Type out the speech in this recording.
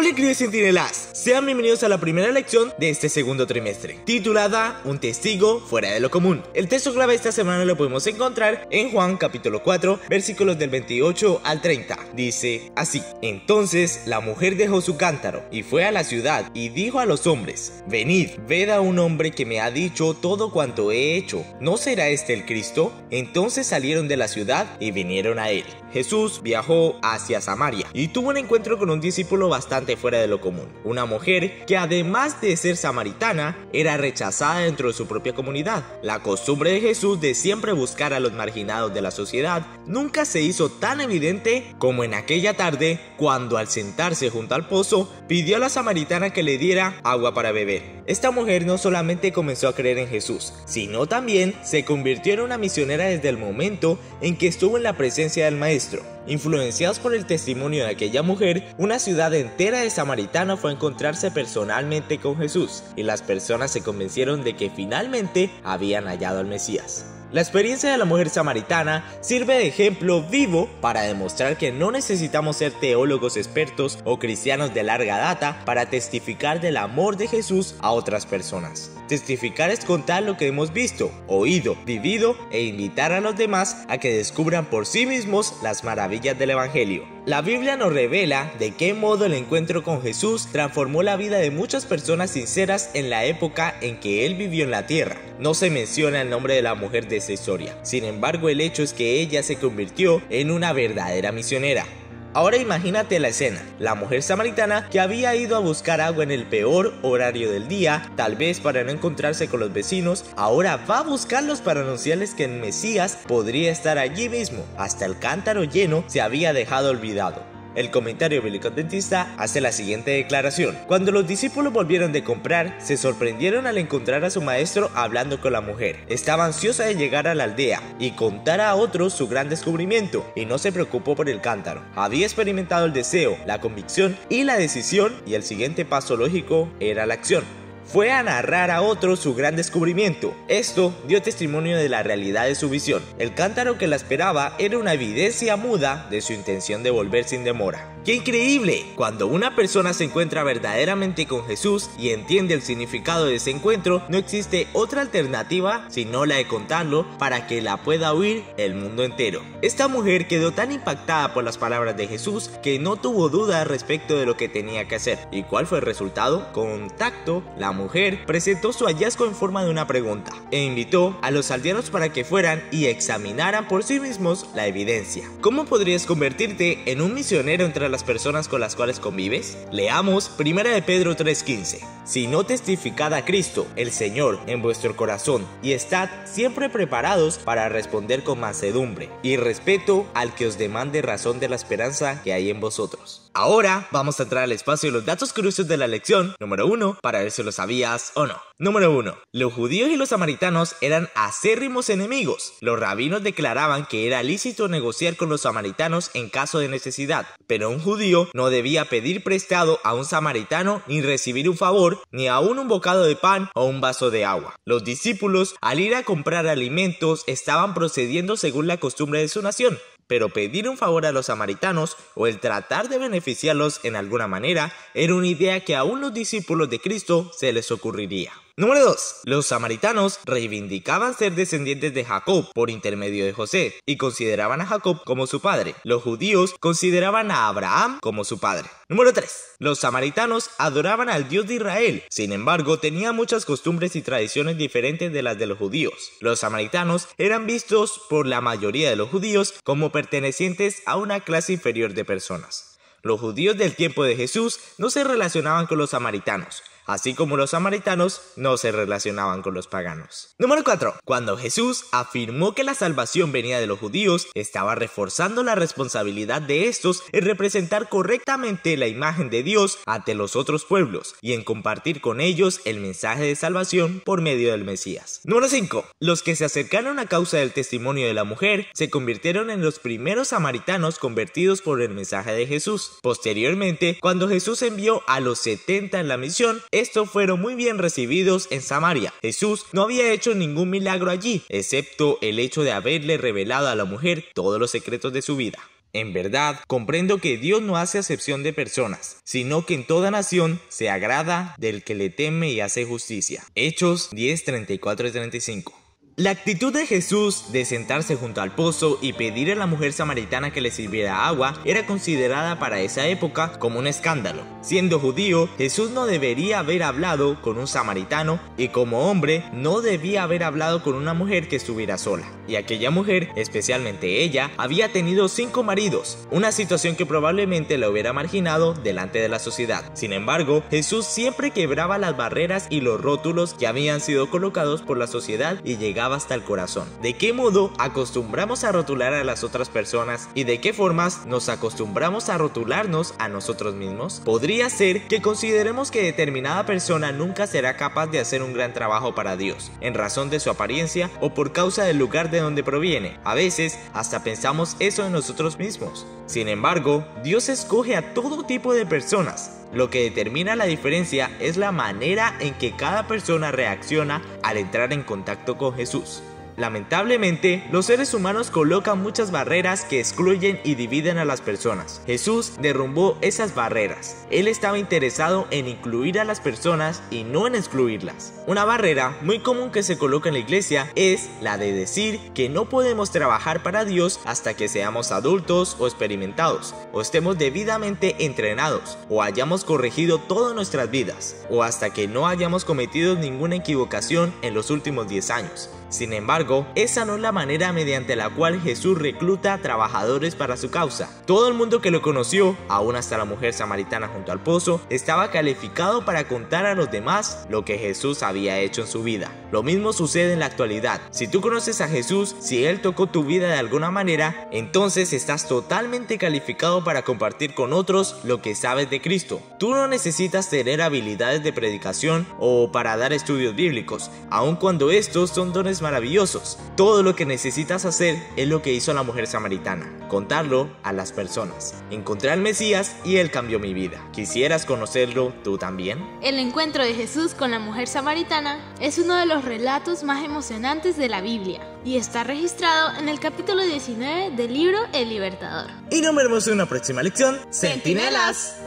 Hola queridos centinelas, sean bienvenidos a la primera lección de este segundo trimestre, titulada Un testigo fuera de lo común. El texto clave de esta semana lo podemos encontrar en Juan capítulo 4, versículos del 28 al 30. Dice así: Entonces la mujer dejó su cántaro y fue a la ciudad y dijo a los hombres: Venid, ved a un hombre que me ha dicho todo cuanto he hecho. ¿No será este el Cristo? Entonces salieron de la ciudad y vinieron a él. Jesús viajó hacia Samaria y tuvo un encuentro con un discípulo bastante fuera de lo común, una mujer que además de ser samaritana, era rechazada dentro de su propia comunidad. La costumbre de Jesús de siempre buscar a los marginados de la sociedad nunca se hizo tan evidente como en aquella tarde, cuando al sentarse junto al pozo, pidió a la samaritana que le diera agua para beber. Esta mujer no solamente comenzó a creer en Jesús, sino también se convirtió en una misionera desde el momento en que estuvo en la presencia del Maestro. Influenciados por el testimonio de aquella mujer, una ciudad entera de samaritanos fue a encontrarse personalmente con Jesús, y las personas se convencieron de que finalmente habían hallado al Mesías. La experiencia de la mujer samaritana sirve de ejemplo vivo para demostrar que no necesitamos ser teólogos expertos o cristianos de larga data para testificar del amor de Jesús a otras personas. Testificar es contar lo que hemos visto, oído, vivido e invitar a los demás a que descubran por sí mismos las maravillas del Evangelio. La Biblia nos revela de qué modo el encuentro con Jesús transformó la vida de muchas personas sinceras en la época en que él vivió en la tierra. No se menciona el nombre de la mujer de esa historia, sin embargo el hecho es que ella se convirtió en una verdadera misionera. Ahora imagínate la escena: la mujer samaritana que había ido a buscar agua en el peor horario del día, tal vez para no encontrarse con los vecinos, ahora va a buscarlos para anunciarles que el Mesías podría estar allí mismo. Hasta el cántaro lleno se había dejado olvidado. El comentario bíblico adventista hace la siguiente declaración: Cuando los discípulos volvieron de comprar, se sorprendieron al encontrar a su maestro hablando con la mujer. Estaba ansiosa de llegar a la aldea y contar a otros su gran descubrimiento, y no se preocupó por el cántaro. Había experimentado el deseo, la convicción y la decisión, y el siguiente paso lógico era la acción. Fue a narrar a otros su gran descubrimiento. Esto dio testimonio de la realidad de su visión. El cántaro que la esperaba era una evidencia muda de su intención de volver sin demora. ¡Qué increíble! Cuando una persona se encuentra verdaderamente con Jesús y entiende el significado de ese encuentro, no existe otra alternativa sino la de contarlo para que la pueda oír el mundo entero. Esta mujer quedó tan impactada por las palabras de Jesús que no tuvo duda respecto de lo que tenía que hacer. ¿Y cuál fue el resultado? Con tacto, la mujer presentó su hallazgo en forma de una pregunta e invitó a los aldeanos para que fueran y examinaran por sí mismos la evidencia. ¿Cómo podrías convertirte en un misionero entre las personas con las cuales convives? Leamos 1 de Pedro 3:15. Si no testificad a Cristo, el Señor, en vuestro corazón, y estad siempre preparados para responder con mansedumbre y respeto al que os demande razón de la esperanza que hay en vosotros. Ahora vamos a entrar al espacio de los datos curiosos de la lección número 1 para ver si lo sabías o no. Número 1. Los judíos y los samaritanos eran acérrimos enemigos. Los rabinos declaraban que era lícito negociar con los samaritanos en caso de necesidad, pero un judío no debía pedir prestado a un samaritano ni recibir un favor, ni aún un bocado de pan o un vaso de agua. Los discípulos, al ir a comprar alimentos, estaban procediendo según la costumbre de su nación, pero pedir un favor a los samaritanos o el tratar de beneficiarlos en alguna manera era una idea que aún los discípulos de Cristo se les ocurriría. Número 2. Los samaritanos reivindicaban ser descendientes de Jacob por intermedio de José y consideraban a Jacob como su padre. Los judíos consideraban a Abraham como su padre. Número 3. Los samaritanos adoraban al Dios de Israel, sin embargo tenían muchas costumbres y tradiciones diferentes de las de los judíos. Los samaritanos eran vistos por la mayoría de los judíos como pertenecientes a una clase inferior de personas. Los judíos del tiempo de Jesús no se relacionaban con los samaritanos, así como los samaritanos no se relacionaban con los paganos. Número 4. Cuando Jesús afirmó que la salvación venía de los judíos, estaba reforzando la responsabilidad de estos en representar correctamente la imagen de Dios ante los otros pueblos y en compartir con ellos el mensaje de salvación por medio del Mesías. Número 5. Los que se acercaron a causa del testimonio de la mujer se convirtieron en los primeros samaritanos convertidos por el mensaje de Jesús. Posteriormente, cuando Jesús envió a los 70 en la misión, estos fueron muy bien recibidos en Samaria. Jesús no había hecho ningún milagro allí, excepto el hecho de haberle revelado a la mujer todos los secretos de su vida. En verdad, comprendo que Dios no hace acepción de personas, sino que en toda nación se agrada del que le teme y hace justicia. Hechos 10, 34 y 35. La actitud de Jesús de sentarse junto al pozo y pedir a la mujer samaritana que le sirviera agua era considerada para esa época como un escándalo. Siendo judío, Jesús no debería haber hablado con un samaritano y como hombre no debía haber hablado con una mujer que estuviera sola. Y aquella mujer, especialmente ella, había tenido 5 maridos, una situación que probablemente la hubiera marginado delante de la sociedad. Sin embargo, Jesús siempre quebraba las barreras y los rótulos que habían sido colocados por la sociedad y llegaba hasta el corazón. ¿De qué modo acostumbramos a rotular a las otras personas y de qué formas nos acostumbramos a rotularnos a nosotros mismos? Podría ser que consideremos que determinada persona nunca será capaz de hacer un gran trabajo para Dios, en razón de su apariencia o por causa del lugar de donde proviene. A veces hasta pensamos eso de nosotros mismos. Sin embargo, Dios escoge a todo tipo de personas. Lo que determina la diferencia es la manera en que cada persona reacciona al entrar en contacto con Jesús. Lamentablemente, los seres humanos colocan muchas barreras que excluyen y dividen a las personas. Jesús derrumbó esas barreras. Él estaba interesado en incluir a las personas y no en excluirlas. Una barrera muy común que se coloca en la iglesia es la de decir que no podemos trabajar para Dios hasta que seamos adultos o experimentados, o estemos debidamente entrenados, o hayamos corregido todas nuestras vidas, o hasta que no hayamos cometido ninguna equivocación en los últimos 10 años. Sin embargo, esa no es la manera mediante la cual Jesús recluta trabajadores para su causa. Todo el mundo que lo conoció, aún hasta la mujer samaritana junto al pozo, estaba calificado para contar a los demás lo que Jesús había hecho en su vida. Lo mismo sucede en la actualidad. Si tú conoces a Jesús, si Él tocó tu vida de alguna manera, entonces estás totalmente calificado para compartir con otros lo que sabes de Cristo. Tú no necesitas tener habilidades de predicación o para dar estudios bíblicos, aun cuando estos son dones maravillosos. Todo lo que necesitas hacer es lo que hizo la mujer samaritana: contarlo a las personas. Encontré al Mesías y Él cambió mi vida. ¿Quisieras conocerlo tú también? El encuentro de Jesús con la mujer samaritana es uno de los relatos más emocionantes de la Biblia y está registrado en el capítulo 19 del libro El Libertador. Y nos vemos en una próxima lección. ¡Centinelas!